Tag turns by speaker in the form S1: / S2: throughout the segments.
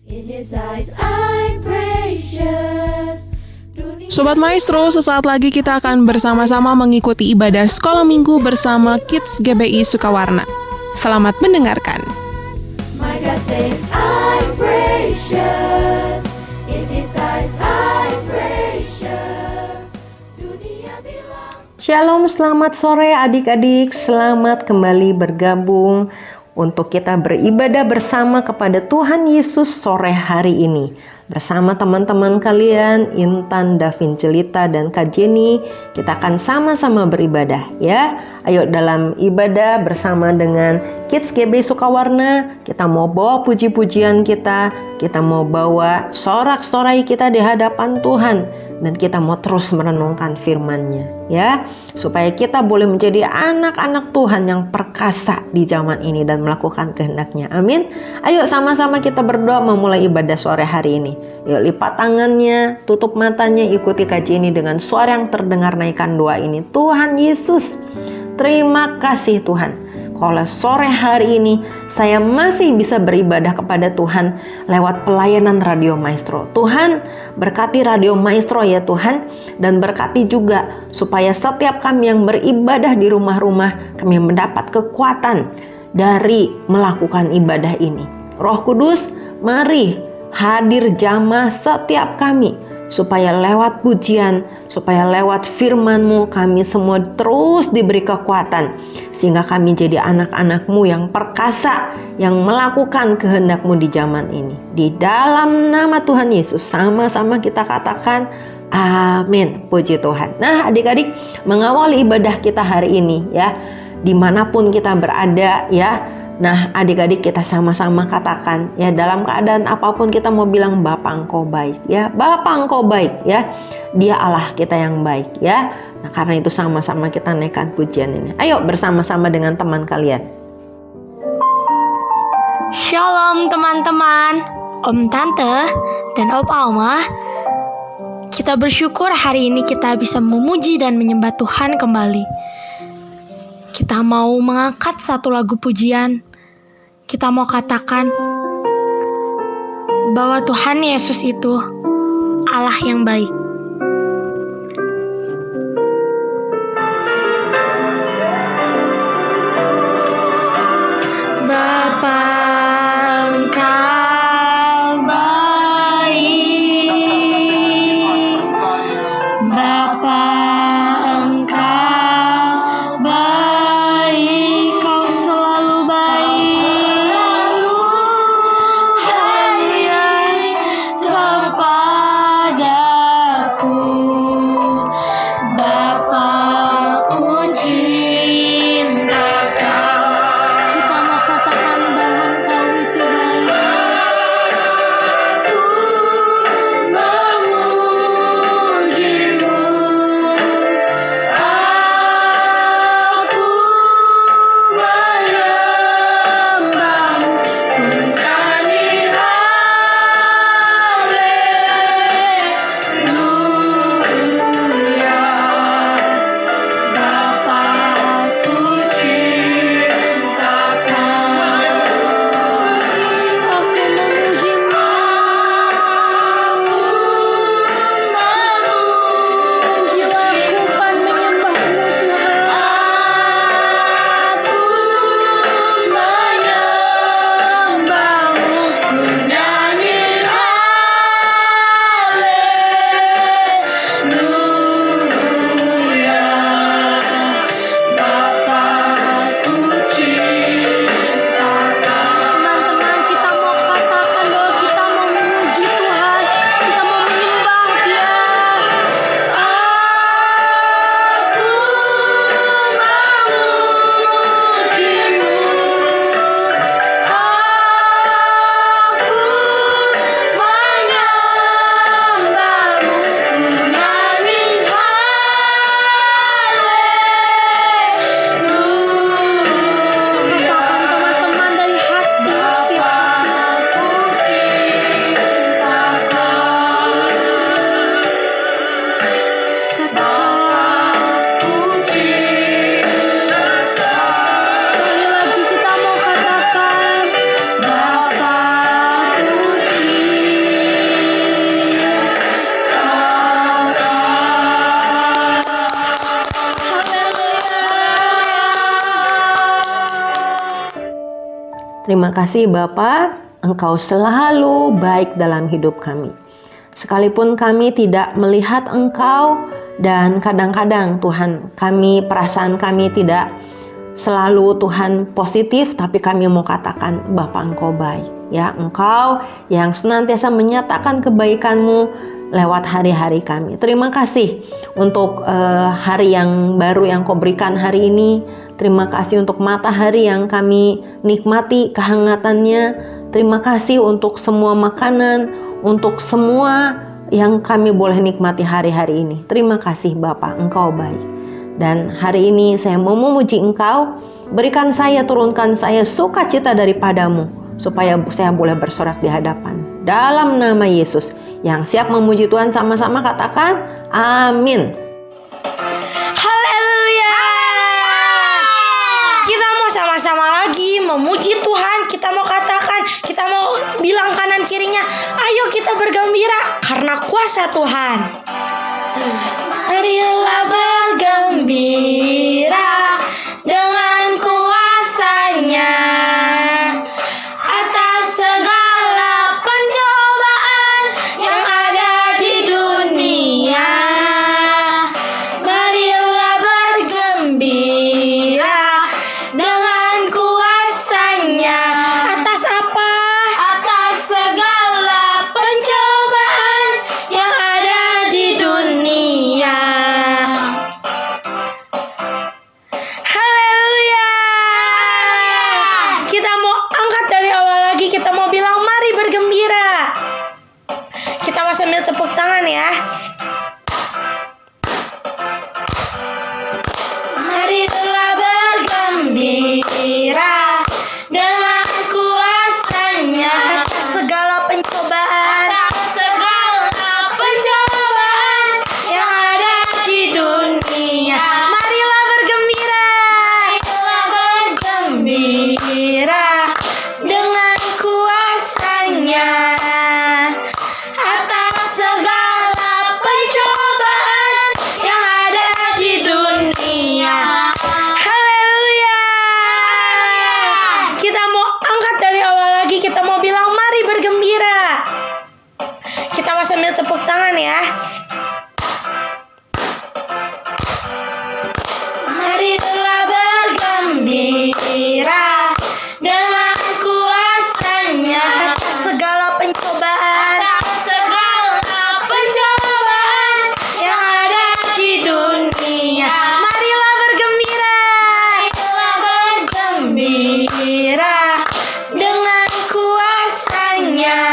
S1: In His eyes I'm precious.
S2: Sobat Maestro, sesaat lagi kita akan bersama-sama mengikuti ibadah sekolah minggu bersama Kids GBI Sukawarna. Selamat mendengarkan.
S1: My God says I'm precious. In His eyes I'm precious. Dunia bilang.
S3: Shalom, selamat sore adik-adik. Selamat kembali bergabung untuk kita beribadah bersama kepada Tuhan Yesus sore hari ini. Bersama teman-teman kalian, Intan, Davin Celita, dan Kak Jenny, kita akan sama-sama beribadah ya. Ayo dalam ibadah bersama dengan Kids GB Sukawarna, kita mau bawa puji-pujian kita mau bawa sorak-sorai kita di hadapan Tuhan. Dan kita mau terus merenungkan firman-Nya ya, supaya kita boleh menjadi anak-anak Tuhan yang perkasa di zaman ini dan melakukan kehendak-Nya. Amin. Ayo sama-sama kita berdoa memulai ibadah sore hari ini. Yuk lipat tangannya, tutup matanya, ikuti kaji ini dengan suara yang terdengar, naikkan doa ini. Tuhan Yesus, terima kasih Tuhan. Kalau sore hari ini saya masih bisa beribadah kepada Tuhan lewat pelayanan Radio Maestro. Tuhan berkati Radio Maestro ya Tuhan, dan berkati juga supaya setiap kami yang beribadah di rumah-rumah kami mendapat kekuatan dari melakukan ibadah ini. Roh Kudus, mari hadir jamah setiap kami, supaya lewat pujian, supaya lewat firman-Mu kami semua terus diberi kekuatan, sehingga kami jadi anak-anak-Mu yang perkasa, yang melakukan kehendak-Mu di zaman ini. Di dalam nama Tuhan Yesus sama-sama kita katakan amin. Puji Tuhan. Nah adik-adik, mengawali ibadah kita hari ini ya, dimanapun kita berada ya. Nah adik-adik, kita sama-sama katakan ya, dalam keadaan apapun kita mau bilang Bapa Engkau baik ya. Bapa Engkau baik ya. Dia Allah kita yang baik ya. Nah karena itu sama-sama kita naikkan pujian ini. Ayo bersama-sama dengan teman kalian.
S4: Shalom teman-teman, Om Tante dan Opa Oma. Kita bersyukur hari ini kita bisa memuji dan menyembah Tuhan kembali. Kita mau mengangkat satu lagu pujian. Kita mau katakan bahwa Tuhan Yesus itu Allah yang baik. Bapa Engkau baik, Bapa Engkau baik, Kau selalu baik, haleluya, kepada
S3: kasih Bapa, Engkau selalu baik dalam hidup kami. Sekalipun kami tidak melihat Engkau dan kadang-kadang Tuhan perasaan kami tidak selalu Tuhan positif, tapi kami mau katakan Bapa Engkau baik. Ya, Engkau yang senantiasa menyatakan kebaikan-Mu lewat hari-hari kami. Terima kasih untuk hari yang baru yang Kau berikan hari ini. Terima kasih untuk matahari yang kami nikmati kehangatannya. Terima kasih untuk semua makanan, untuk semua yang kami boleh nikmati hari-hari ini. Terima kasih Bapa, Engkau baik. Dan hari ini saya mau memuji Engkau. Berikan saya, turunkan saya sukacita daripada-Mu, supaya saya boleh bersorak di hadapan. Dalam nama Yesus, yang siap memuji Tuhan sama-sama katakan, amin.
S4: Haleluya. Kita mau sama-sama lagi memuji Tuhan. Kita mau katakan, kita mau bilang kanan kirinya, ayo kita bergembira karena kuasa Tuhan. Marilah bergembira dengan kuasa-Nya atas segala
S1: Pencobaan
S4: yang ada di dunia. Marilah bergembira dengan kuasa-Nya atas apa?
S1: atas segala
S4: Pencobaan yang ada di dunia. Haleluya. Kita mau angkat dari awal lagi, kita mau bilang mari bergembira. Kita mau sambil tepuk tangan ya. Marilah bergembira dengan kuasa-Nya atas segala pencobaan.
S1: atas segala
S4: Pencobaan yang ada di dunia. Marilah bergembira. Bergembira dengan kuasa-Nya atas segala pencobaan yang ada di dunia. Haleluya. Kita mau angkat dari awal lagi, kita mau bilang mari bergembira. Kita mau sambil tepuk tangan ya. Marilah bergembira dengan kuasa-Nya atas segala pencobaan.
S1: atas segala
S4: Pencobaan yang ada di dunia. Marilah bergembira. Bergembira dengan kuasa-Nya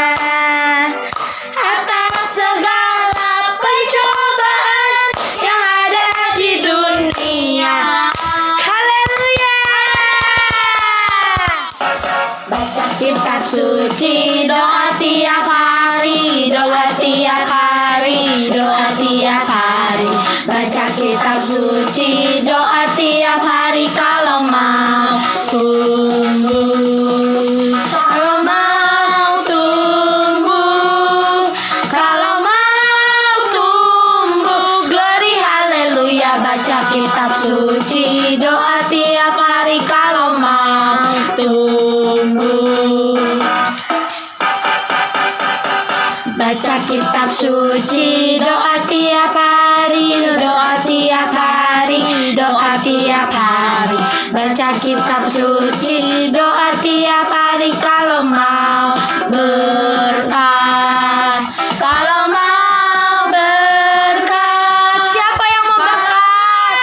S4: atas segala pencobaan yang ada di dunia. Haleluya. Baca kitab suci, doa tiap hari, doa tiap hari, doa tiap hari. Baca kitab suci, doa tiap hari kalau mau tumbuh. Kalau mau tumbuh, kalau mau tumbuh, glory haleluya. Baca kitab suci, doa tiap hari kalau mau tumbuh. Baca kitab suci, doa tiap hari, doa tiap hari, doa tiap hari. Baca kitab suci, doa tiap hari kalau mau berkat. Kalau mau berkat. Siapa yang mau berkat?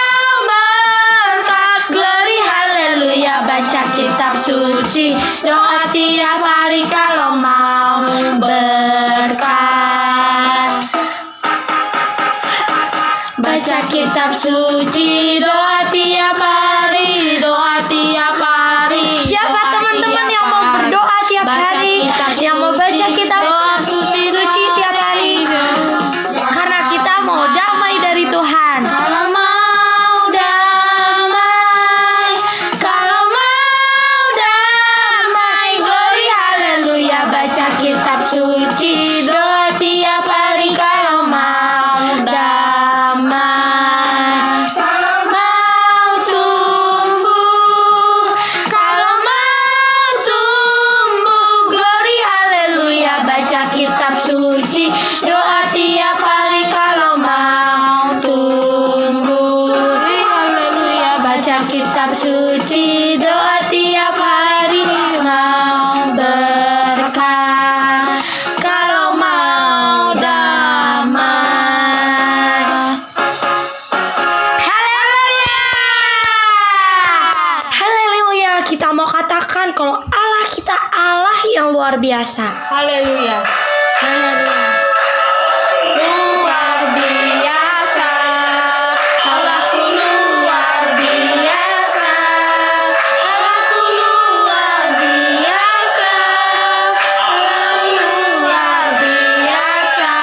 S4: Berkat. Glory haleluya. Baca kitab suci, doa tiap hari kalau mau berkat. Baca kitab suci, doa tiap hari, doa tiap hari. Siapa teman-teman yang mau berdoa tiap hari, yang mau baca kitab suci tiap hari? Karena kita mau damai dari Tuhan. Kalau mau damai, kalau mau damai, glory haleluya. Baca kitab suci, doa tiap hari kalau mau damai. Kalau mau tumbuh, kalau mau tumbuh, kalau Allah kita Allah yang luar biasa.
S1: Haleluya. Haleluya.
S4: Luar biasa, Allahku luar biasa, Allahku luar biasa, Allahku luar biasa.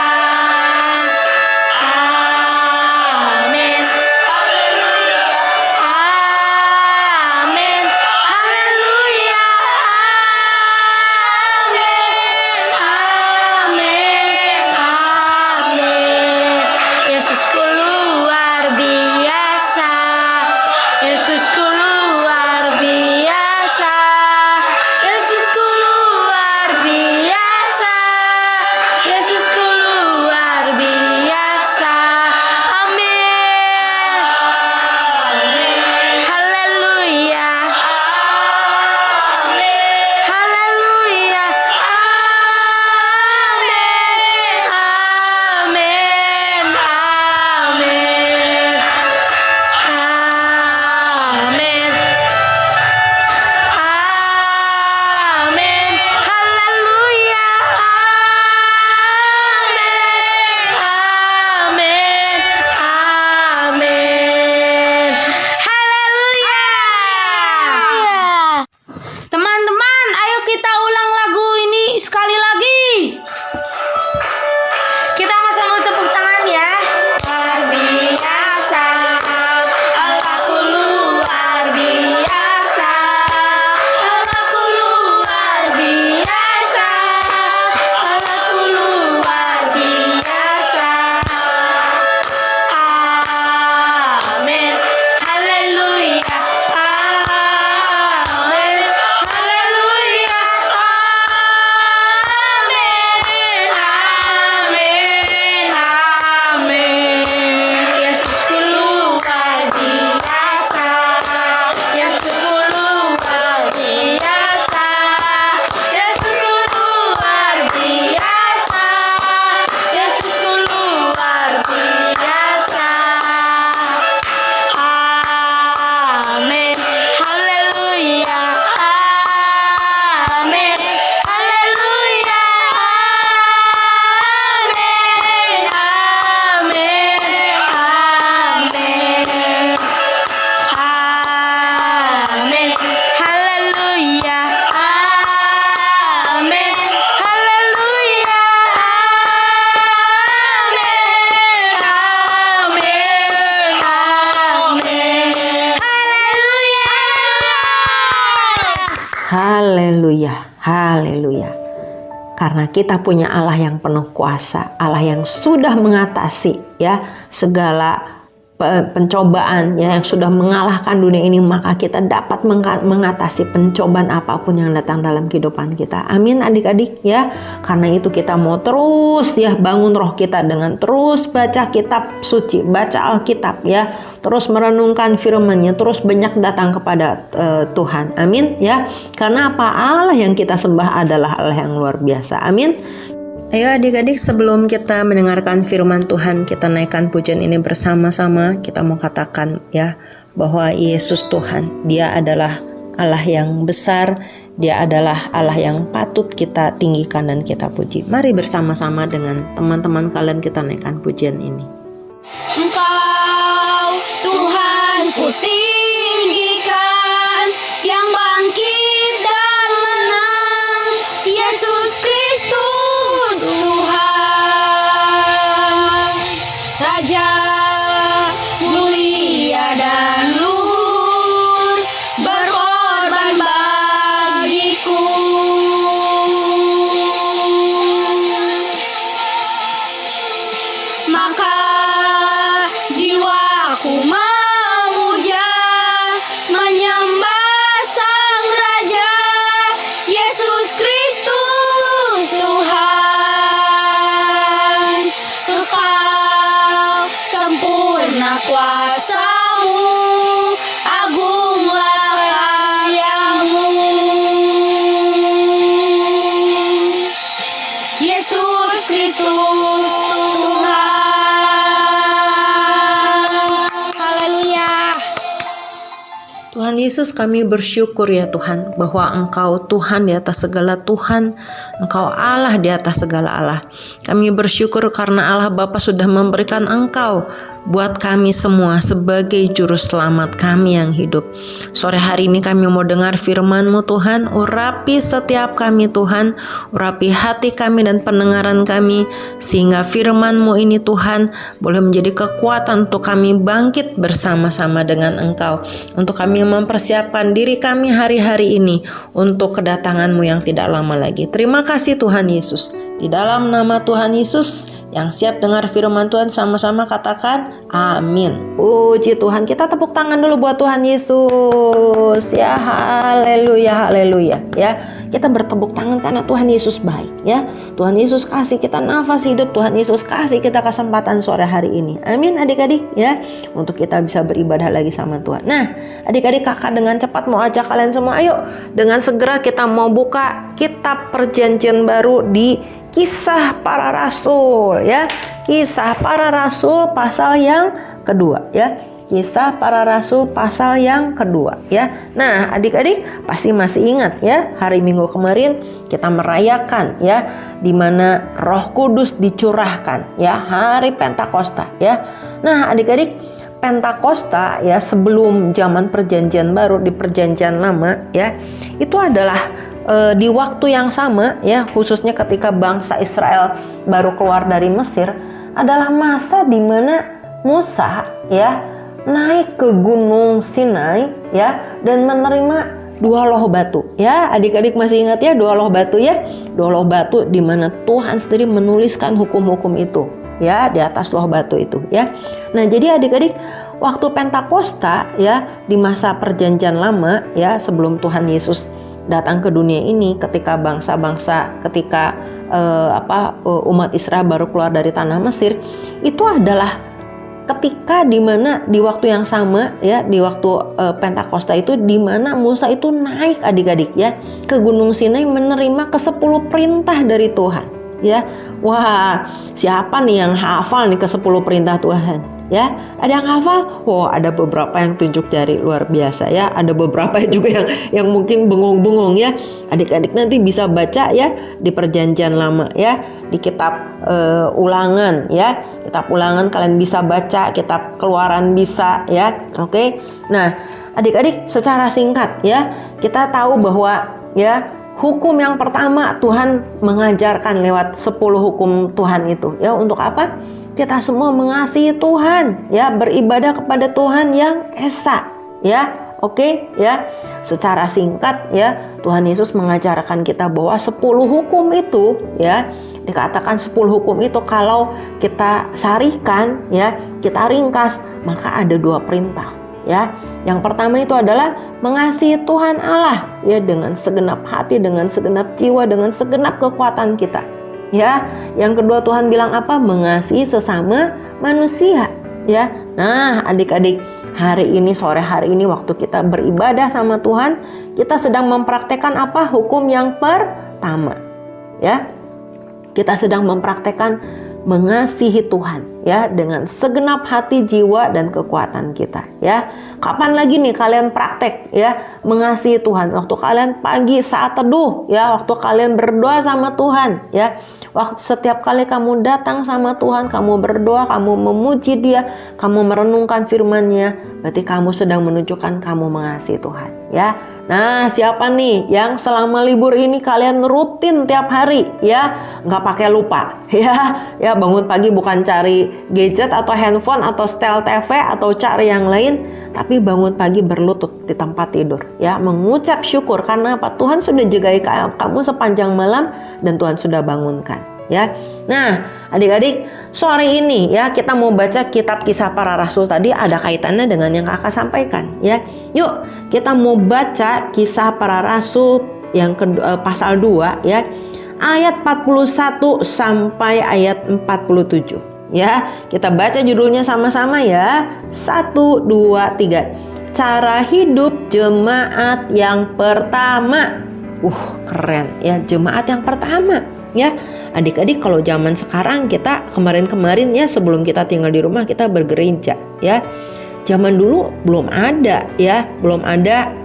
S4: Amin. Amin. Haleluya. Amin. Amin. Yesusku luar biasa. Yesusku luar biasa. Yesusku luar biasa. Yesusku luar biasa. Amin. Haleluya. Haleluya. Amin. Amin. Amin. Amin. Haleluya. Amin. Amin. Haleluya.
S1: Teman-teman, ayo kita ulang lagu ini sekali lagi.
S4: Kita sama-sama tepuk tangan ya. Luar biasa, Allahku luar biasa, Allahku luar biasa, Allahku luar biasa. Amin. Haleluya. Amin. Haleluya. Amin. Amin. Yesusku luar biasa. Yesusku luar biasa. Yesusku luar biasa. Yesusku luar biasa. Amin. Haleluya. Amin. Haleluya. Amin. Amin. Amin. Haleluya. Amin. Haleluya. Amin. Amin. Haleluya.
S3: Haleluya, haleluya. Karena kita punya Allah yang penuh kuasa, Allah yang sudah mengatasi ya segala pencobaan ya, yang sudah mengalahkan dunia ini, maka kita dapat mengatasi pencobaan apapun yang datang dalam kehidupan kita. Amin adik-adik ya. Karena itu kita mau terus ya bangun roh kita dengan terus baca kitab suci, baca Alkitab ya, terus merenungkan firman-Nya, terus banyak datang kepada Tuhan. Amin ya. Karena apa? Allah yang kita sembah adalah Allah yang luar biasa. Amin. Ayo adik-adik, sebelum kita mendengarkan firman Tuhan, kita naikkan pujian ini bersama-sama. Kita mau katakan ya bahwa Yesus Tuhan, Dia adalah Allah yang besar, Dia adalah Allah yang patut kita tinggikan dan kita puji. Mari bersama-sama dengan teman-teman kalian kita naikkan pujian ini.
S1: Engkau Tuhan ku tinggikan, yang bangkit dan menang, Yesus Kristus Tuhan, Raja mulia dan luhur, berkorban bagiku. Maka jiwaku memuja, menyembah Sang Raja, Yesus Kristus Tuhan. Kekal sempurna kuasa-Mu, agunglah karya-Mu. Yesus Kristus Tuhan. Haleluya.
S3: Tuhan Tuhan Yesus, kami bersyukur ya Tuhan bahwa Engkau Tuhan di atas segala Tuhan, Engkau Allah di atas segala Allah. Kami bersyukur karena Allah Bapa sudah memberikan Engkau buat kami semua sebagai juru selamat kami yang hidup. Sore hari ini kami mau dengar firman-Mu Tuhan, urapi setiap kami Tuhan, urapi hati kami dan pendengaran kami, sehingga firman-Mu ini Tuhan boleh menjadi kekuatan untuk kami bangkit bersama-sama dengan Engkau, untuk kami mempersiapkan diri kami hari-hari ini untuk kedatangan-Mu yang tidak lama lagi. Terima kasih Tuhan Yesus. Di dalam nama Tuhan Yesus, yang siap dengar firman Tuhan sama-sama katakan amin. Puji Tuhan, kita tepuk tangan dulu buat Tuhan Yesus. Ya, haleluya, haleluya. Ya, kita bertepuk tangan karena Tuhan Yesus baik. Ya, Tuhan Yesus kasih kita nafas hidup, Tuhan Yesus kasih kita kesempatan sore hari ini. Amin adik-adik ya, untuk kita bisa beribadah lagi sama Tuhan. Nah, adik-adik, kakak dengan cepat mau ajak kalian semua, ayo dengan segera kita mau buka kitab Perjanjian Baru di Kisah Para Rasul ya. Kisah Para Rasul pasal yang kedua ya. Kisah Para Rasul pasal yang kedua ya. Nah, adik-adik pasti masih ingat ya, hari Minggu kemarin kita merayakan ya, di mana Roh Kudus dicurahkan ya, hari Pentakosta ya. Nah, adik-adik, Pentakosta ya, sebelum zaman Perjanjian Baru di Perjanjian Lama ya, itu adalah di waktu yang sama ya, khususnya ketika bangsa Israel baru keluar dari Mesir, adalah masa di mana Musa ya naik ke Gunung Sinai ya, dan menerima 2 loh batu ya. Adik-adik masih ingat ya 2 loh batu ya? 2 loh batu di mana Tuhan sendiri menuliskan hukum-hukum itu ya di atas loh batu itu ya. Nah, jadi adik-adik, waktu Pentakosta ya, di masa Perjanjian Lama ya, sebelum Tuhan Yesus datang ke dunia ini, ketika bangsa-bangsa, ketika umat Israel baru keluar dari tanah Mesir, itu adalah ketika dimana di waktu yang sama ya, di waktu Pentakosta itu, dimana Musa itu naik adik-adik ya ke Gunung Sinai menerima ke-10 perintah dari Tuhan ya. Wah, siapa nih yang hafal nih ke-10 perintah Tuhan ya? Ada yang hafal? Oh, ada beberapa yang tunjuk jari, luar biasa ya. Ada beberapa juga yang mungkin bengong-bengong ya. Adik-adik nanti bisa baca ya di Perjanjian Lama ya, di kitab Ulangan ya. Kitab Ulangan kalian bisa baca, kitab Keluaran bisa ya. Oke. Nah, adik-adik, secara singkat ya, kita tahu bahwa ya, hukum yang pertama Tuhan mengajarkan lewat 10 hukum Tuhan itu ya, untuk apa? Kita semua mengasihi Tuhan ya, beribadah kepada Tuhan yang esa ya. Oke ya. Secara singkat ya, Tuhan Yesus mengajarkan kita bahwa 10 hukum itu ya, dikatakan 10 hukum itu kalau kita sarikan ya, kita ringkas, maka ada 2 perintah ya. Yang pertama itu adalah mengasihi Tuhan Allah ya, dengan segenap hati, dengan segenap jiwa, dengan segenap kekuatan kita ya. Yang kedua, Tuhan bilang apa? Mengasihi sesama manusia ya. Nah, adik-adik, hari ini, sore hari ini, waktu kita beribadah sama Tuhan, kita sedang mempraktekkan apa? Hukum yang pertama ya. Kita sedang mempraktekkan mengasihi Tuhan ya, dengan segenap hati, jiwa, dan kekuatan kita ya. Kapan lagi nih kalian praktek ya mengasihi Tuhan? Waktu kalian pagi saat teduh ya, waktu kalian berdoa sama Tuhan ya, waktu setiap kali kamu datang sama Tuhan, kamu berdoa, kamu memuji Dia, kamu merenungkan firman-Nya, berarti kamu sedang menunjukkan kamu mengasihi Tuhan ya. Nah, siapa nih yang selama libur ini kalian rutin tiap hari ya, nggak pakai lupa ya, bangun pagi bukan cari gadget atau handphone atau setel TV atau cari yang lain, tapi bangun pagi berlutut di tempat tidur ya, mengucap syukur karena apa? Tuhan sudah jagai kamu sepanjang malam dan Tuhan sudah bangunkan ya. Nah, adik-adik, sore ini ya kita mau baca kitab Kisah Para Rasul. Tadi ada kaitannya dengan yang kakak sampaikan ya. Yuk kita mau baca Kisah Para Rasul yang pasal 2 ya, ayat 41 sampai ayat 47 ya. Kita baca judulnya sama-sama ya. 1, 2, 3. Cara hidup jemaat yang pertama. Keren ya, jemaat yang pertama ya. Adik-adik, kalau zaman sekarang kita kemarin-kemarin ya, sebelum kita tinggal di rumah kita bergereja ya. zaman dulu belum ada ya, belum ada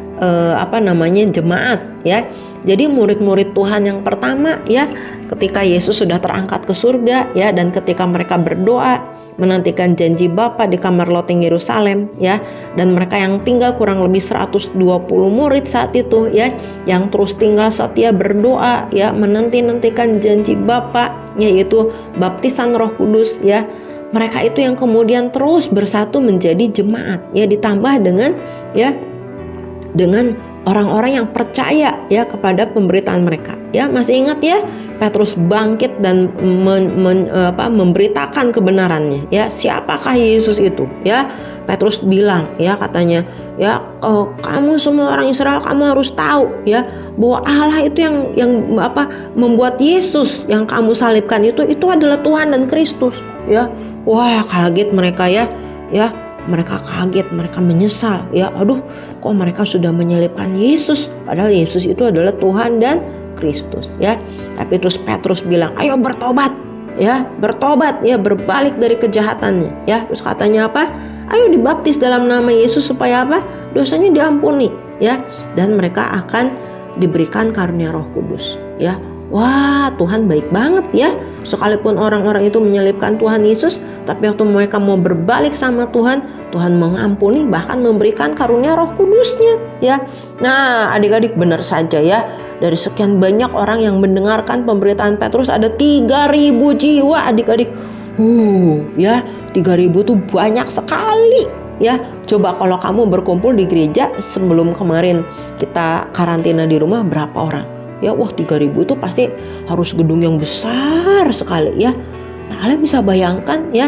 S3: jemaat ya. Jadi murid-murid Tuhan yang pertama ya, ketika Yesus sudah terangkat ke surga ya, dan ketika mereka berdoa menantikan janji Bapa di kamar loteng Yerusalem ya, dan mereka yang tinggal kurang lebih 120 murid saat itu ya, yang terus tinggal setia berdoa ya, menanti-nantikan janji Bapa, yaitu baptisan Roh Kudus ya. Mereka itu yang kemudian terus bersatu menjadi jemaat ya, ditambah dengan orang-orang yang percaya ya kepada pemberitaan mereka ya. Masih ingat ya, Petrus bangkit dan memberitakan kebenarannya ya. Siapakah Yesus itu ya? Petrus bilang ya, katanya ya, kamu semua orang Israel, kamu harus tahu ya, bahwa Allah itu yang membuat Yesus yang kamu salibkan itu adalah Tuhan dan Kristus ya. Wah, kaget mereka ya. Mereka kaget, mereka menyesal ya. Aduh, kok mereka sudah menyalibkan Yesus, padahal Yesus itu adalah Tuhan dan Kristus ya. Tapi terus Petrus bilang, ayo bertobat ya, berbalik dari kejahatannya ya. Terus katanya apa? Ayo dibaptis dalam nama Yesus supaya apa? Dosanya diampuni ya, dan mereka akan diberikan karunia Roh Kudus ya. Wah, Tuhan baik banget ya. Sekalipun orang-orang itu menyalibkan Tuhan Yesus, tapi waktu mereka mau berbalik sama Tuhan, Tuhan mengampuni, bahkan memberikan karunia Roh Kudusnya ya. Nah, adik-adik, benar saja ya, dari sekian banyak orang yang mendengarkan pemberitaan Petrus ada 3.000 jiwa adik-adik. Ya, 3.000 tuh banyak sekali ya. Coba kalau kamu berkumpul di gereja sebelum kemarin kita karantina di rumah, berapa orang? Ya, wah, 3.000 itu pasti harus gedung yang besar sekali ya. Nah, kalian bisa bayangkan ya,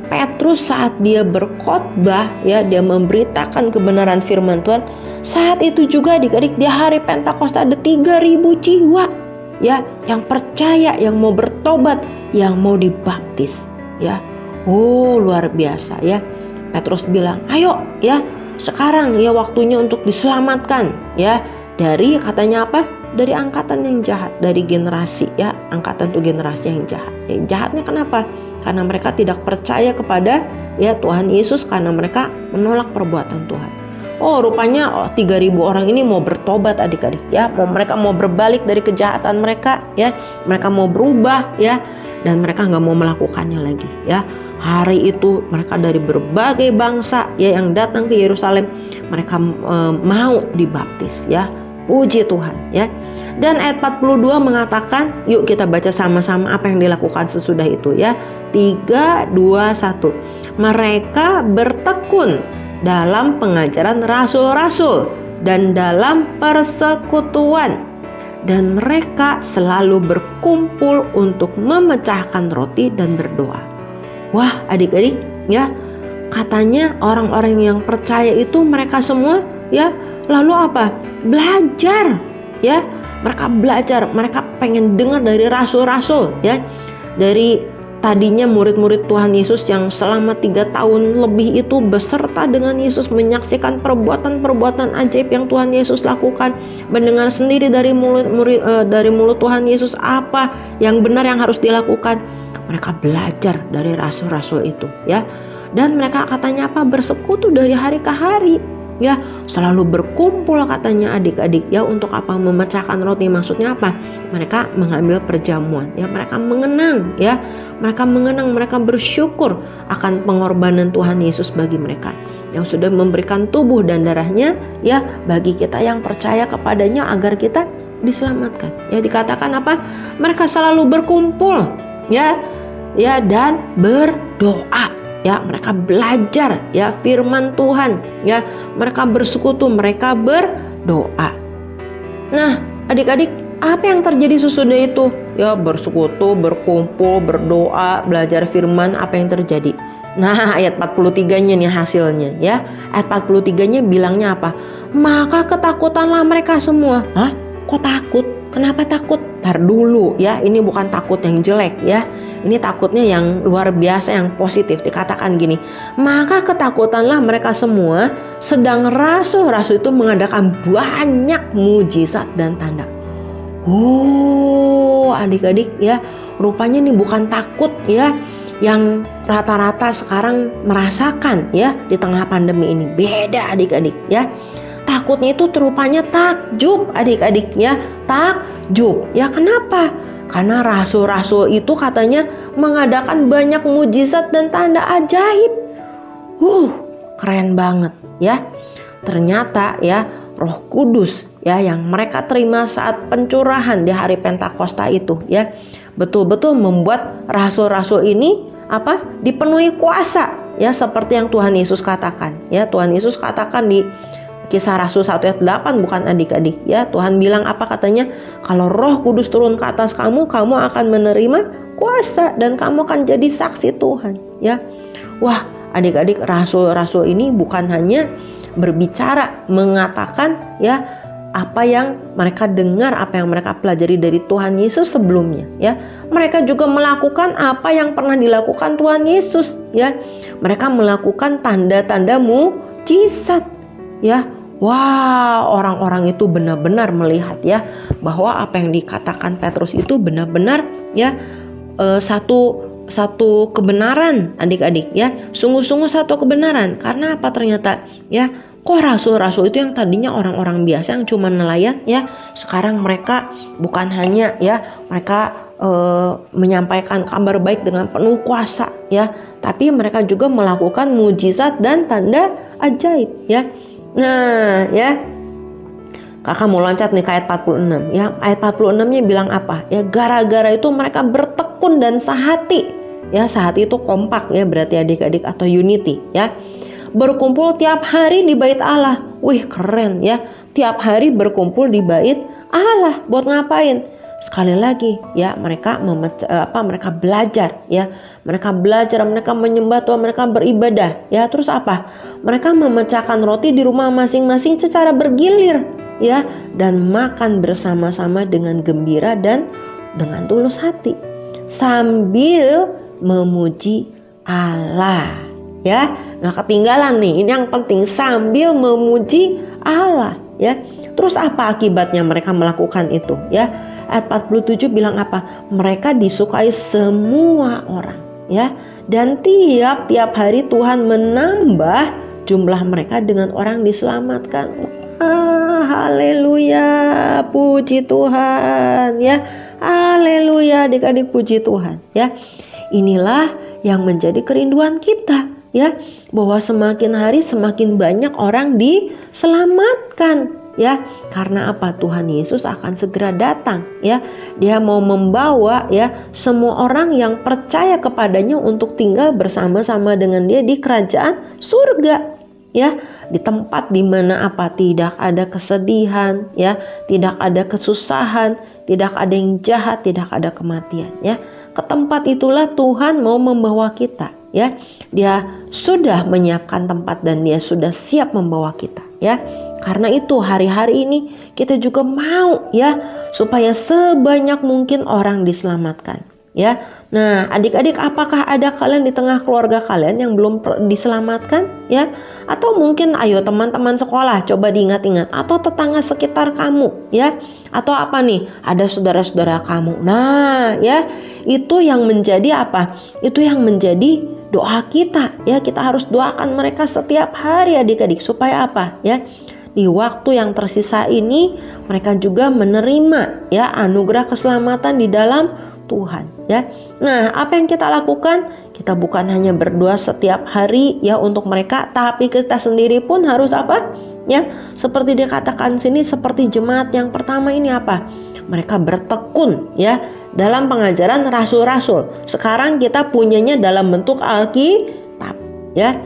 S3: Petrus saat dia berkhotbah ya, dia memberitakan kebenaran firman Tuhan, saat itu juga adik-adik di hari Pentakosta ada 3.000 jiwa ya, yang percaya, yang mau bertobat, yang mau dibaptis ya. Oh, luar biasa ya. Petrus bilang, ayo ya, sekarang ya waktunya untuk diselamatkan ya, dari, katanya apa? Dari angkatan yang jahat, dari generasi ya, angkatan itu generasi yang jahat. Jahatnya kenapa? Karena mereka tidak percaya kepada ya Tuhan Yesus, karena mereka menolak perbuatan Tuhan. Oh, rupanya 3.000 orang ini mau bertobat adik-adik ya, mereka mau berbalik dari kejahatan mereka ya, mereka mau berubah ya, dan mereka nggak mau melakukannya lagi ya. Hari itu mereka dari berbagai bangsa ya yang datang ke Yerusalem, mereka mau dibaptis ya. Puji Tuhan ya. Dan ayat 42 mengatakan, yuk kita baca sama-sama apa yang dilakukan sesudah itu ya. 3, 2, 1. Mereka bertekun dalam pengajaran rasul-rasul dan dalam persekutuan, dan mereka selalu berkumpul untuk memecahkan roti dan berdoa. Wah, adik-adik ya, katanya orang-orang yang percaya itu mereka semua ya, lalu apa? Belajar ya. Mereka belajar, mereka pengen dengar dari rasul-rasul ya. Dari tadinya murid-murid Tuhan Yesus yang selama 3 tahun lebih itu beserta dengan Yesus, menyaksikan perbuatan-perbuatan ajaib yang Tuhan Yesus lakukan, mendengar sendiri dari mulut Tuhan Yesus apa yang benar yang harus dilakukan. Mereka belajar dari rasul-rasul itu ya. Dan mereka katanya apa? Bersekutu dari hari ke hari ya, selalu berkumpul katanya adik-adik ya. Untuk apa? Memecahkan roti. Maksudnya apa? Mereka mengambil perjamuan ya, mereka mengenang ya, mereka bersyukur akan pengorbanan Tuhan Yesus bagi mereka yang sudah memberikan tubuh dan darahnya ya, bagi kita yang percaya kepadanya agar kita diselamatkan ya. Dikatakan apa? Mereka selalu berkumpul ya dan berdoa ya. Mereka belajar ya firman Tuhan ya, mereka bersekutu, mereka berdoa. Nah, adik-adik, apa yang terjadi sesudah itu? Ya, bersekutu, berkumpul, berdoa, belajar firman, apa yang terjadi? Nah, ayat 43-nya nih hasilnya ya. Ayat 43-nya bilangnya apa? Maka ketakutanlah mereka semua. Hah? Kok takut? Kenapa takut? Tar dulu ya, ini bukan takut yang jelek ya. Ini takutnya yang luar biasa, yang positif. Dikatakan gini, maka ketakutanlah mereka semua, sedang rasul-rasul itu mengadakan banyak mujizat dan tanda. Oh, adik-adik ya, rupanya ini bukan takut ya. yang rata-rata sekarang merasakan ya di tengah pandemi ini. Beda adik-adik ya. Takutnya itu terupanya takjub adik-adik ya. Takjub. Ya kenapa? Karena rasul-rasul itu katanya mengadakan banyak mujizat dan tanda ajaib. Keren banget ya. Ternyata ya Roh Kudus ya yang mereka terima saat pencurahan di hari Pentakosta itu ya betul-betul membuat rasul-rasul ini dipenuhi kuasa ya seperti yang Tuhan Yesus katakan ya. Tuhan Yesus katakan di Kisah Rasul 1 ayat 8 bukan adik-adik ya. Tuhan bilang apa katanya? Kalau Roh Kudus turun ke atas kamu, kamu akan menerima kuasa dan kamu akan jadi saksi Tuhan ya. Wah, adik-adik, rasul-rasul ini bukan hanya berbicara, mengatakan ya apa yang mereka dengar, apa yang mereka pelajari dari Tuhan Yesus sebelumnya ya. Mereka juga melakukan apa yang pernah dilakukan Tuhan Yesus ya. Mereka melakukan tanda-tanda mujizat ya. Wah, orang-orang itu benar-benar melihat ya bahwa apa yang dikatakan Petrus itu benar-benar ya satu kebenaran adik-adik ya. Sungguh-sungguh satu kebenaran. Karena apa ternyata ya, kok rasul-rasul itu yang tadinya orang-orang biasa yang cuma nelayan ya, sekarang mereka bukan hanya ya mereka menyampaikan kabar baik dengan penuh kuasa ya, tapi mereka juga melakukan mujizat dan tanda ajaib ya. Nah ya, kakak mau loncat nih ke ayat 46 ya. Ayat 46-nya bilang apa ya? Gara-gara itu mereka bertekun dan sehati ya. Sehati itu kompak ya, berarti adik-adik, atau unity ya. Berkumpul tiap hari di bait Allah. Wih, keren ya. Tiap hari berkumpul di bait Allah. Buat ngapain? Sekali lagi ya, mereka mereka belajar ya. Mereka belajar, mereka menyembah Tuhan, mereka beribadah ya. Terus apa? Mereka memecahkan roti di rumah masing-masing secara bergilir ya, dan makan bersama-sama dengan gembira dan dengan tulus hati sambil memuji Allah ya. Nah, ketinggalan nih, ini yang penting, sambil memuji Allah ya. Terus apa akibatnya mereka melakukan itu ya? Ayat 47 bilang apa? Mereka disukai semua orang ya, dan tiap hari Tuhan menambah jumlah mereka dengan orang diselamatkan. Haleluya, puji Tuhan ya. Haleluya, adik-adik, puji Tuhan ya. Inilah yang menjadi kerinduan kita ya, bahwa semakin hari semakin banyak orang diselamatkan ya. Karena apa? Tuhan Yesus akan segera datang ya. Dia mau membawa ya semua orang yang percaya kepadanya untuk tinggal bersama-sama dengan dia di kerajaan surga ya, di tempat di mana apa? Tidak ada kesedihan ya, tidak ada kesusahan, tidak ada yang jahat, tidak ada kematian ya. Ke tempat itulah Tuhan mau membawa kita ya. Dia sudah menyiapkan tempat dan dia sudah siap membawa kita ya. Karena itu hari-hari ini kita juga mau ya supaya sebanyak mungkin orang diselamatkan ya. Nah, adik-adik, apakah ada kalian di tengah keluarga kalian yang belum diselamatkan ya? Atau mungkin ayo teman-teman sekolah coba diingat-ingat, atau tetangga sekitar kamu ya, atau apa nih, ada saudara-saudara kamu. Nah ya, itu yang menjadi apa? Itu yang menjadi doa kita ya. Kita harus doakan mereka setiap hari adik-adik, supaya apa ya? Di waktu yang tersisa ini mereka juga menerima ya anugerah keselamatan di dalam Tuhan ya. Nah, apa yang kita lakukan? Kita bukan hanya berdoa setiap hari ya untuk mereka, tapi kita sendiri pun harus apa? Ya, seperti dikatakan sini, seperti jemaat yang pertama ini apa? Mereka bertekun ya dalam pengajaran rasul-rasul. Sekarang kita punyanya dalam bentuk Alkitab ya.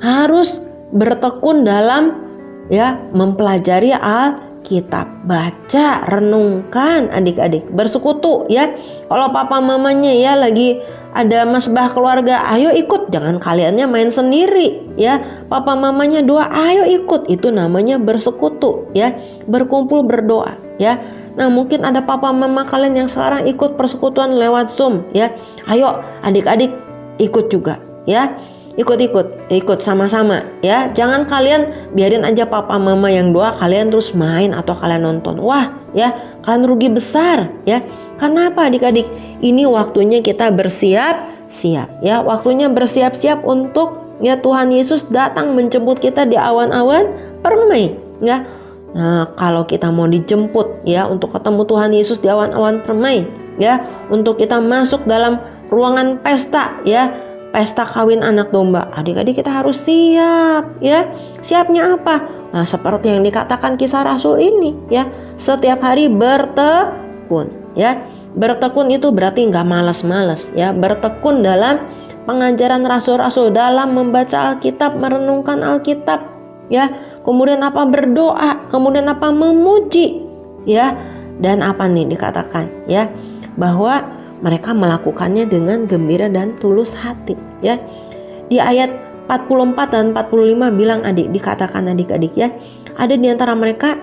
S3: Harus bertekun dalam ya mempelajari Alkitab, baca, renungkan adik-adik, bersekutu ya. Kalau papa mamanya ya lagi ada mesbah keluarga, ayo ikut, jangan kaliannya main sendiri ya. Papa mamanya doa, ayo ikut, itu namanya bersekutu ya, berkumpul berdoa ya. Nah, mungkin ada papa mama kalian yang sekarang ikut persekutuan lewat Zoom ya. Ayo adik-adik ikut juga ya. Ikut sama-sama ya. Jangan kalian biarin aja papa mama yang doa, kalian terus main atau kalian nonton. Wah ya, kalian rugi besar ya. Karena apa adik-adik? Ini waktunya kita bersiap siap ya. Waktunya bersiap-siap untuk ya Tuhan Yesus datang menjemput kita di awan-awan permai ya. Nah, kalau kita mau dijemput ya untuk ketemu Tuhan Yesus di awan-awan permai ya, untuk kita masuk dalam ruangan pesta ya, pesta kawin anak domba, adik-adik kita harus siap ya. Siapnya apa? Nah, seperti yang dikatakan Kisah Rasul ini ya, setiap hari bertekun ya. Bertekun itu berarti nggak malas-malas ya, bertekun dalam pengajaran rasul-rasul, dalam membaca Alkitab, merenungkan Alkitab ya. Kemudian apa? Berdoa, kemudian apa? Memuji ya. Dan apa nih dikatakan ya, bahwa mereka melakukannya dengan gembira dan tulus hati ya. Di ayat 44 dan 45 bilang dikatakan adik-adik ya, ada di antara mereka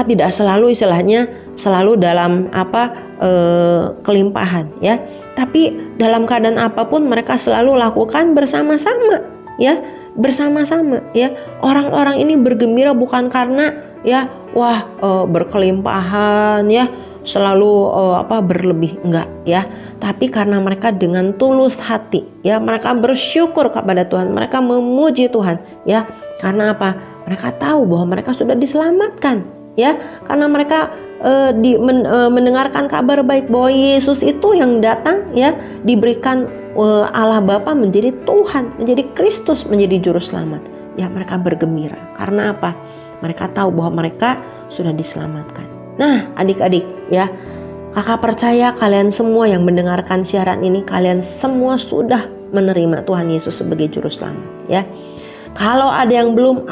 S3: tidak selalu istilahnya selalu dalam kelimpahan ya, tapi dalam keadaan apapun mereka selalu lakukan bersama-sama ya, bersama-sama ya. Orang-orang ini bergembira bukan karena ya berkelimpahan ya, selalu berlebih, enggak ya, tapi karena mereka dengan tulus hati ya, mereka bersyukur kepada Tuhan, mereka memuji Tuhan ya. Karena apa? Mereka tahu bahwa mereka sudah diselamatkan ya, karena mereka mendengarkan kabar baik bahwa Yesus itu yang datang ya, diberikan Allah Bapa menjadi Tuhan, menjadi Kristus, menjadi juru selamat ya. Mereka bergembira karena apa? Mereka tahu bahwa mereka sudah diselamatkan. Nah, adik-adik ya, kakak percaya kalian semua yang mendengarkan siaran ini, kalian semua sudah menerima Tuhan Yesus sebagai juru selamat ya. Kalau ada yang belum,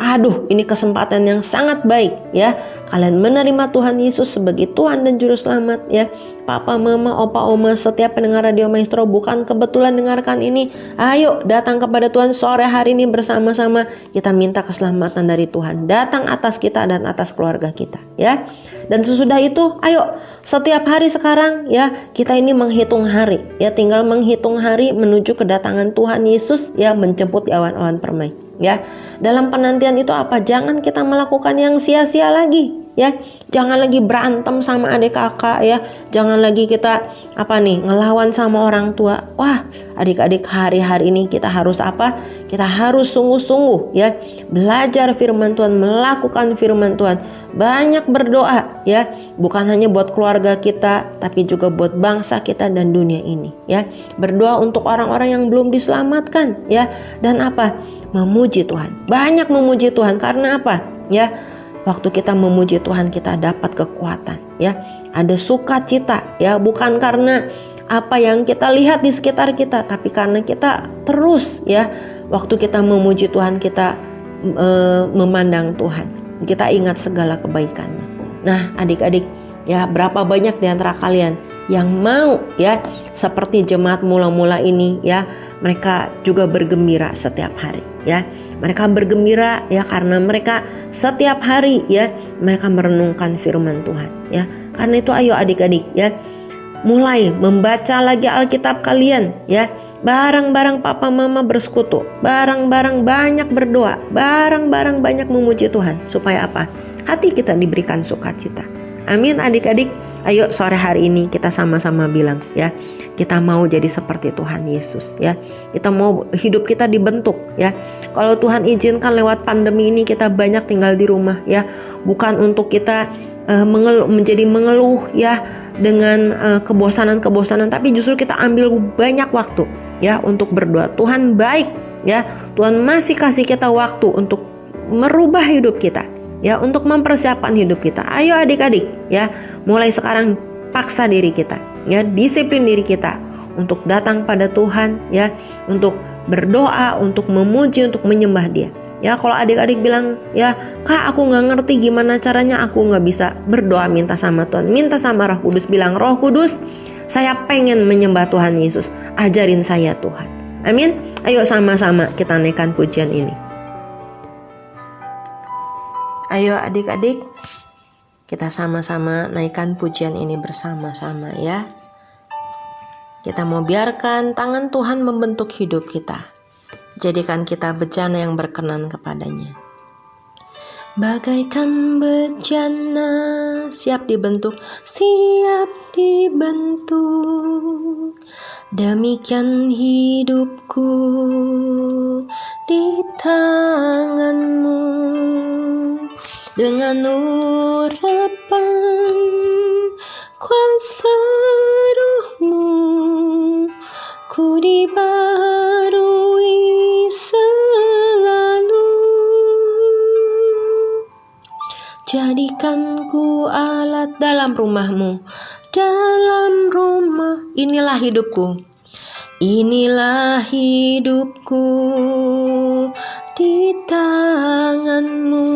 S3: ini kesempatan yang sangat baik ya. Kalian menerima Tuhan Yesus sebagai Tuhan dan Juru Selamat ya. Papa, mama, opa, oma, setiap pendengar Radio Maestro bukan kebetulan dengarkan ini. Ayo datang kepada Tuhan sore hari ini bersama-sama. Kita minta keselamatan dari Tuhan datang atas kita dan atas keluarga kita ya. Dan sesudah itu, ayo setiap hari sekarang ya, kita ini menghitung hari ya. Tinggal menghitung hari menuju kedatangan Tuhan Yesus ya, menjemput di awan-awan permai. Ya, dalam penantian itu apa? Jangan kita melakukan yang sia-sia lagi ya. Jangan lagi berantem sama adik kakak ya. Jangan lagi kita ngelawan sama orang tua. Wah, adik-adik, hari-hari ini kita harus apa? Kita harus sungguh-sungguh ya, belajar firman Tuhan, melakukan firman Tuhan. Banyak berdoa ya, bukan hanya buat keluarga kita, tapi juga buat bangsa kita dan dunia ini ya. Berdoa untuk orang-orang yang belum diselamatkan ya. Dan apa? Memuji Tuhan. Banyak memuji Tuhan. Karena apa? Ya, waktu kita memuji Tuhan kita dapat kekuatan ya. Ada sukacita ya, bukan karena apa yang kita lihat di sekitar kita, tapi karena kita terus ya, waktu kita memuji Tuhan kita memandang Tuhan. Kita ingat segala kebaikannya. Nah, adik-adik ya, berapa banyak di antara kalian yang mau ya seperti jemaat mula-mula ini ya, mereka juga bergembira setiap hari ya. Mereka bergembira ya karena mereka setiap hari ya, mereka merenungkan firman Tuhan ya. Karena itu ayo adik-adik ya, mulai membaca lagi Alkitab kalian ya. Bareng-bareng papa mama bersekutu, bareng-bareng banyak berdoa, bareng-bareng banyak memuji Tuhan. Supaya apa? Hati kita diberikan sukacita. Amin adik-adik. Ayo sore hari ini kita sama-sama bilang ya, kita mau jadi seperti Tuhan Yesus ya. Kita mau hidup kita dibentuk ya. Kalau Tuhan izinkan lewat pandemi ini kita banyak tinggal di rumah ya, bukan untuk kita menjadi mengeluh ya dengan kebosanan-kebosanan, tapi justru kita ambil banyak waktu ya untuk berdoa. Tuhan baik ya. Tuhan masih kasih kita waktu untuk merubah hidup kita ya, untuk mempersiapkan hidup kita. Ayo adik-adik ya, mulai sekarang paksa diri kita ya, disiplin diri kita untuk datang pada Tuhan ya, untuk berdoa, untuk memuji, untuk menyembah Dia ya. Kalau adik-adik bilang ya, Kak aku gak ngerti gimana caranya, aku gak bisa berdoa, minta sama Tuhan, minta sama Roh Kudus. Bilang, Roh Kudus, saya pengen menyembah Tuhan Yesus, ajarin saya Tuhan. Amin. Ayo sama-sama kita naikkan pujian ini. Ayo adik-adik, kita sama-sama naikkan pujian ini bersama-sama ya. Kita mau biarkan tangan Tuhan membentuk hidup kita. Jadikan kita bejana yang berkenan kepadanya. Bagaikan bejana siap dibentuk, siap dibentuk. Demikian hidupku di tanganmu, dengan urapan kuasa rohmu, ku dibaharui selalu. Jadikan ku alat dalam rumahmu, dalam rumah. Inilah hidupku, inilah hidupku di tanganmu.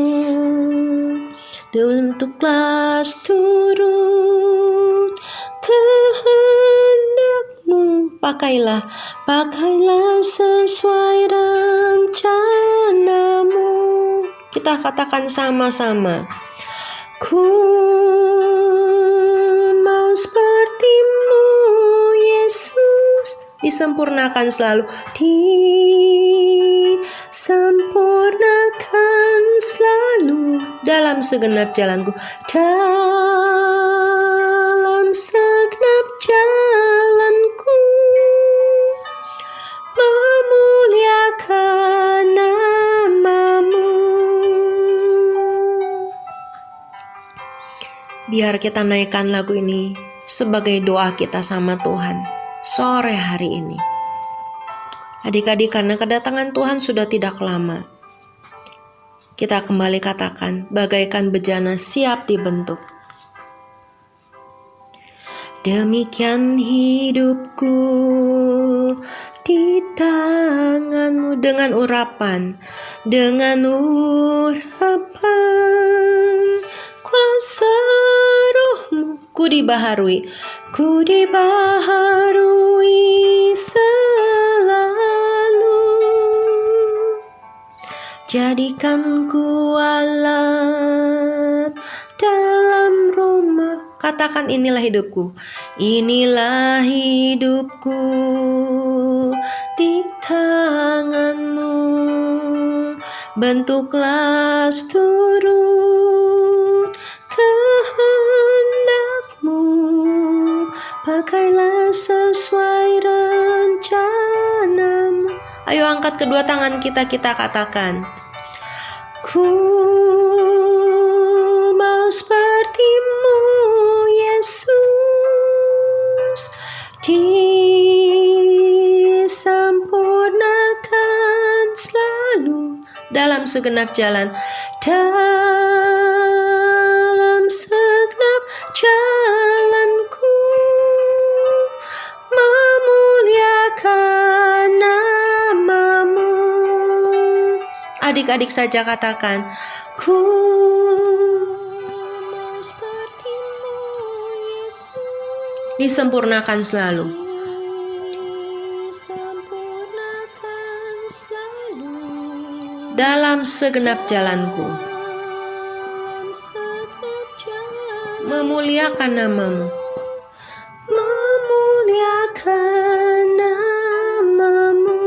S3: Bentuklah turut kehendakmu, pakailah sesuai rencanamu. Kita katakan sama-sama, ku mau sepertimu Yesus. Disempurnakan selalu, disempurnakan selalu dalam segenap jalanku, dalam segenap jalanku, memuliakan namamu. Biar kita naikkan lagu ini sebagai doa kita sama Tuhan sore hari ini. Adik-adik, karena kedatangan Tuhan sudah tidak lama, kita kembali katakan, bagaikan bejana siap dibentuk. Demikian hidupku di tanganmu, dengan urapan kuasa rohmu, ku dibaharui selalu. Jadikan ku alat dalam rumah. Katakan, inilah hidupku, inilah hidupku di tanganmu. Bentuklah turut kehendakmu, pakailah sesuai rencanamu. Ayo angkat kedua tangan kita katakan, ku mau sepertimu Yesus, disempurnakan selalu dalam segenap jalan, dalam segenap jalanku, memuliakan namamu. Adik-adik saja katakan, ku mau sepertimu Yesus, disempurnakan selalu, dalam segenap jalanku, memuliakan namamu, memuliakan namamu,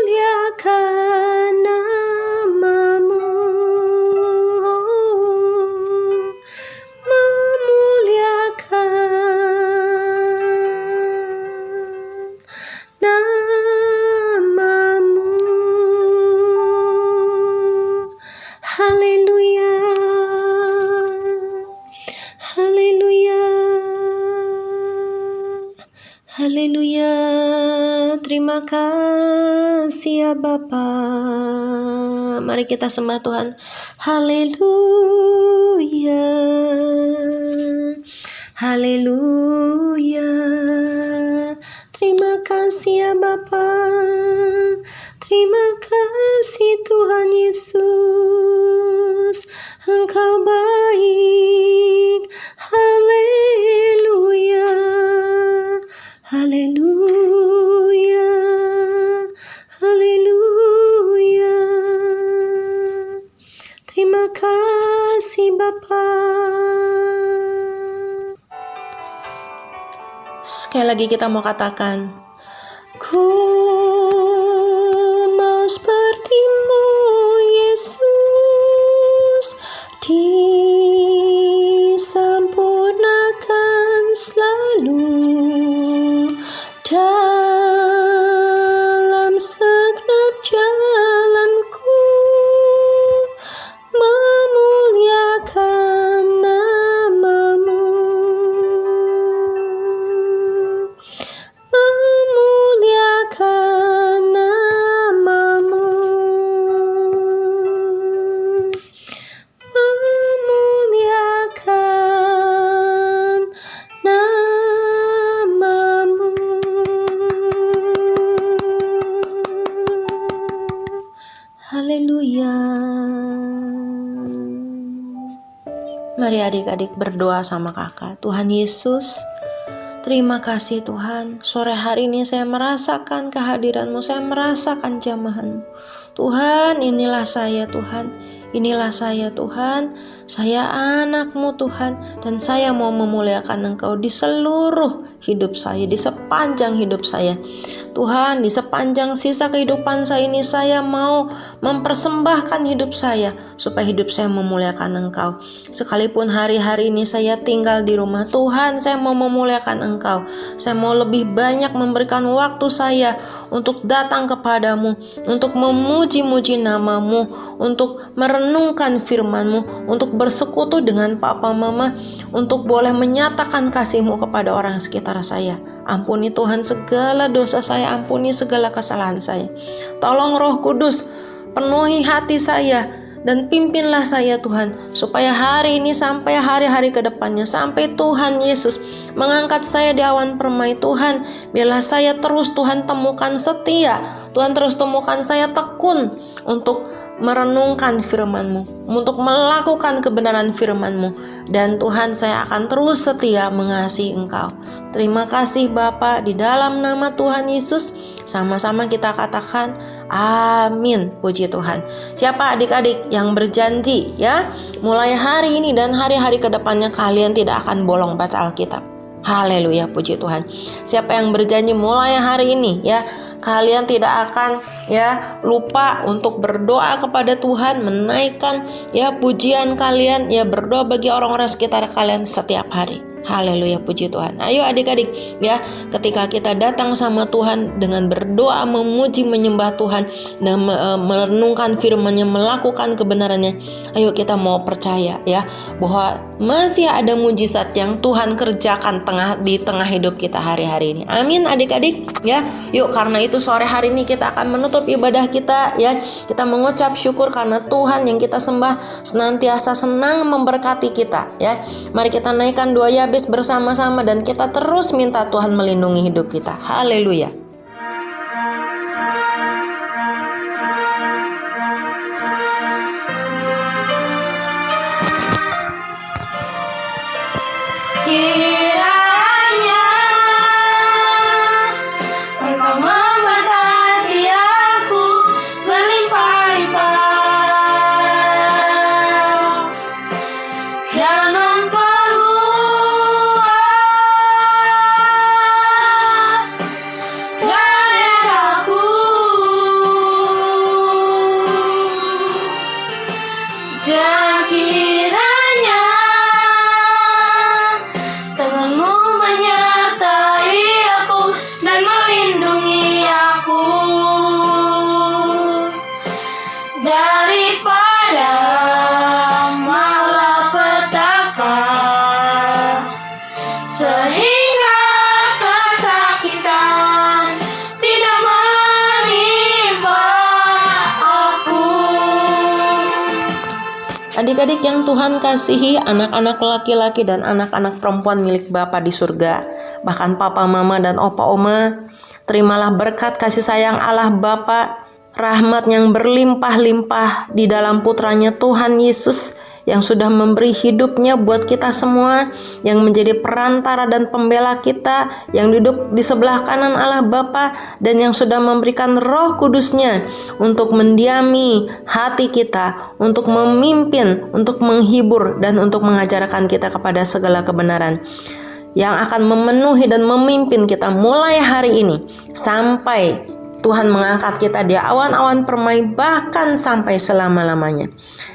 S3: memuliakan namamu, memuliakan namamu. Haleluya, haleluya, haleluya. Terima kasih ya Bapa. Mari kita sembah Tuhan. Haleluya, haleluya. Terima kasih ya Bapa. Terima kasih Tuhan Yesus, Engkau baik. Haleluya, haleluya, haleluya. Terima kasih Bapa. Sekali lagi kita mau katakan, ku mau sepertimu Yesus, disempurnakan Mari adik-adik berdoa sama kakak. Tuhan Yesus, terima kasih Tuhan. Sore hari ini saya merasakan kehadiran-Mu, saya merasakan jamahan-Mu. Tuhan, inilah saya Tuhan. Inilah saya Tuhan. Saya anak-Mu Tuhan. Dan saya mau memuliakan Engkau di seluruh hidup saya, di sepanjang hidup saya. Tuhan, di sepanjang sisa kehidupan saya ini, saya mau mempersembahkan hidup saya supaya hidup saya memuliakan Engkau. Sekalipun hari-hari ini saya tinggal di rumah, Tuhan, saya mau memuliakan Engkau. Saya mau lebih banyak memberikan waktu saya untuk datang kepadamu, untuk memuji-muji nama-Mu, untuk merenungkan firman-Mu, untuk bersekutu dengan Papa Mama, untuk boleh menyatakan kasih-Mu kepada orang sekitar saya. Ampuni Tuhan segala dosa saya, ampuni segala kesalahan saya. Tolong Roh Kudus penuhi hati saya dan pimpinlah saya Tuhan, supaya hari ini sampai hari-hari ke depannya, sampai Tuhan Yesus mengangkat saya di awan permai. Tuhan, biarlah saya terus Tuhan temukan setia, Tuhan terus temukan saya tekun untuk merenungkan firman-Mu, untuk melakukan kebenaran firman-Mu. Dan Tuhan, saya akan terus setia mengasihi Engkau. Terima kasih Bapa, di dalam nama Tuhan Yesus sama-sama kita katakan amin. Puji Tuhan. Siapa adik-adik yang berjanji ya, mulai hari ini dan hari-hari ke depannya kalian tidak akan bolong baca Alkitab? Haleluya, puji Tuhan. Siapa yang berjanji mulai hari ini ya, kalian tidak akan ya lupa untuk berdoa kepada Tuhan, menaikkan ya pujian kalian, ya berdoa bagi orang-orang sekitar kalian setiap hari. Haleluya, puji Tuhan. Ayo adik-adik ya, ketika kita datang sama Tuhan dengan berdoa, memuji, menyembah Tuhan dan merenungkan firman-Nya, melakukan kebenarannya, ayo kita mau percaya ya bahwa masih ada mujizat yang Tuhan kerjakan di tengah hidup kita hari-hari ini. Amin adik-adik ya. Yuk, karena itu sore hari ini kita akan menutup ibadah kita ya. Kita mengucap syukur karena Tuhan yang kita sembah senantiasa senang memberkati kita ya. Mari kita naikkan doa Yabes bersama-sama dan kita terus minta Tuhan melindungi hidup kita. Haleluya.
S1: Kiranya Engkau memberkati aku berlimpah-limpah dan memperluas daerahku, dan kiranya Tangan-Mu menyertai aku dan melindungi aku daripada malapetaka, sehingga kesakitan tidak menimpa aku.
S3: Adik-adik yang Tuhan kasihi, anak-anak laki-laki dan anak-anak perempuan milik Bapa di surga, bahkan Papa, Mama, dan Opa, Oma, terimalah berkat kasih sayang Allah Bapa, rahmat yang berlimpah-limpah di dalam putranya Tuhan Yesus yang sudah memberi hidupnya buat kita semua, yang menjadi perantara dan pembela kita, yang duduk di sebelah kanan Allah Bapa, dan yang sudah memberikan Roh Kudus-Nya untuk mendiami hati kita, untuk memimpin, untuk menghibur, dan untuk mengajarkan kita kepada segala kebenaran, yang akan memenuhi dan memimpin kita mulai hari ini sampai Tuhan mengangkat kita di awan-awan permai, bahkan sampai selama-lamanya.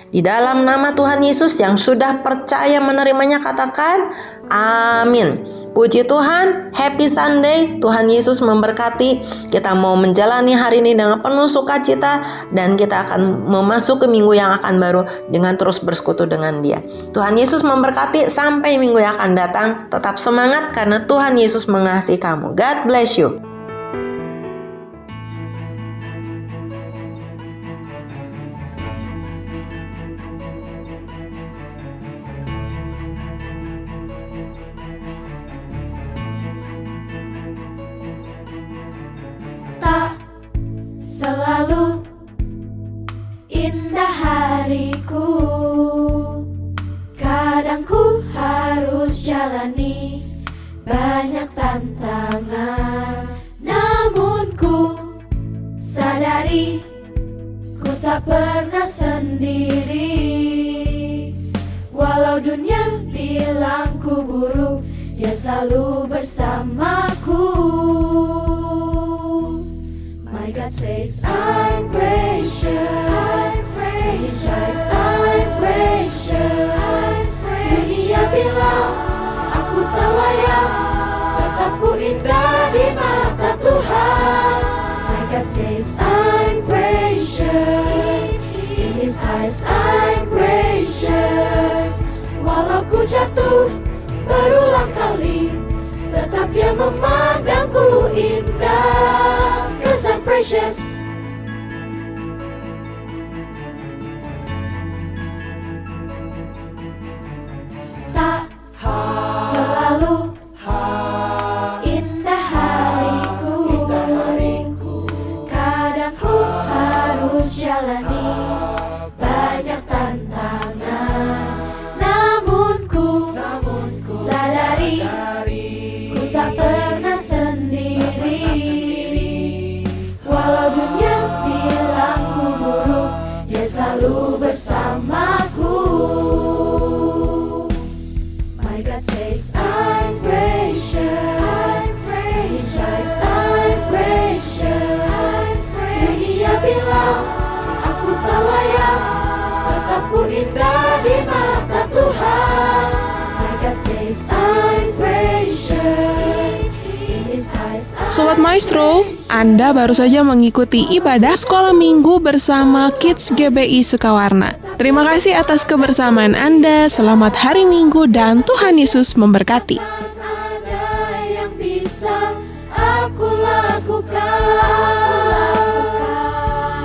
S3: Di dalam nama Tuhan Yesus yang sudah percaya menerimanya, katakan amin. Puji Tuhan, happy Sunday. Tuhan Yesus memberkati. Kita mau menjalani hari ini dengan penuh sukacita, dan kita akan memasuki minggu yang akan baru dengan terus bersekutu dengan Dia. Tuhan Yesus memberkati. Sampai minggu yang akan datang, tetap semangat karena Tuhan Yesus mengasihi kamu. God bless you.
S1: Selalu indah hariku, kadang ku
S5: banyak tantangan, namun ku sadari ku tak pernah sendiri. Walau dunia bilang ku buruk, Dia selalu bersamaku. My God says I'm precious, in His eyes I'm precious. Dunia bilang aku tak layak, tetap ku indah di mata Tuhan. My God says I'm precious, in His eyes I'm precious. Walau ku jatuh berulang kali, tetap Dia memandangku indah. 'Cause I'm precious. Tak selalu indah hariku, kadang ku harus jalani banyak tantangan, namun ku sadari ku tak pernah sendiri. Walau dunia bilang ku buruk, Dia selalu bersamaku. My God says I'm precious, in His eyes I'm precious. Dunia bilang aku tak layak, tetap ku indah di mata Tuhan. My God says I'm precious, in His eyes I'm
S2: Sobat Maestro, Anda baru saja mengikuti ibadah sekolah minggu bersama Kids GBI Sukawarna. Terima kasih atas kebersamaan Anda, selamat hari Minggu dan Tuhan Yesus memberkati.
S5: ada yang bisa aku lakukan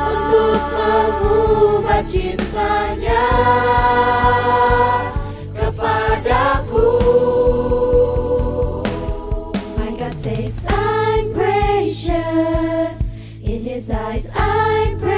S5: untuk mengubah cintanya kepadaku. My God says I'm precious, in His eyes I'm precious.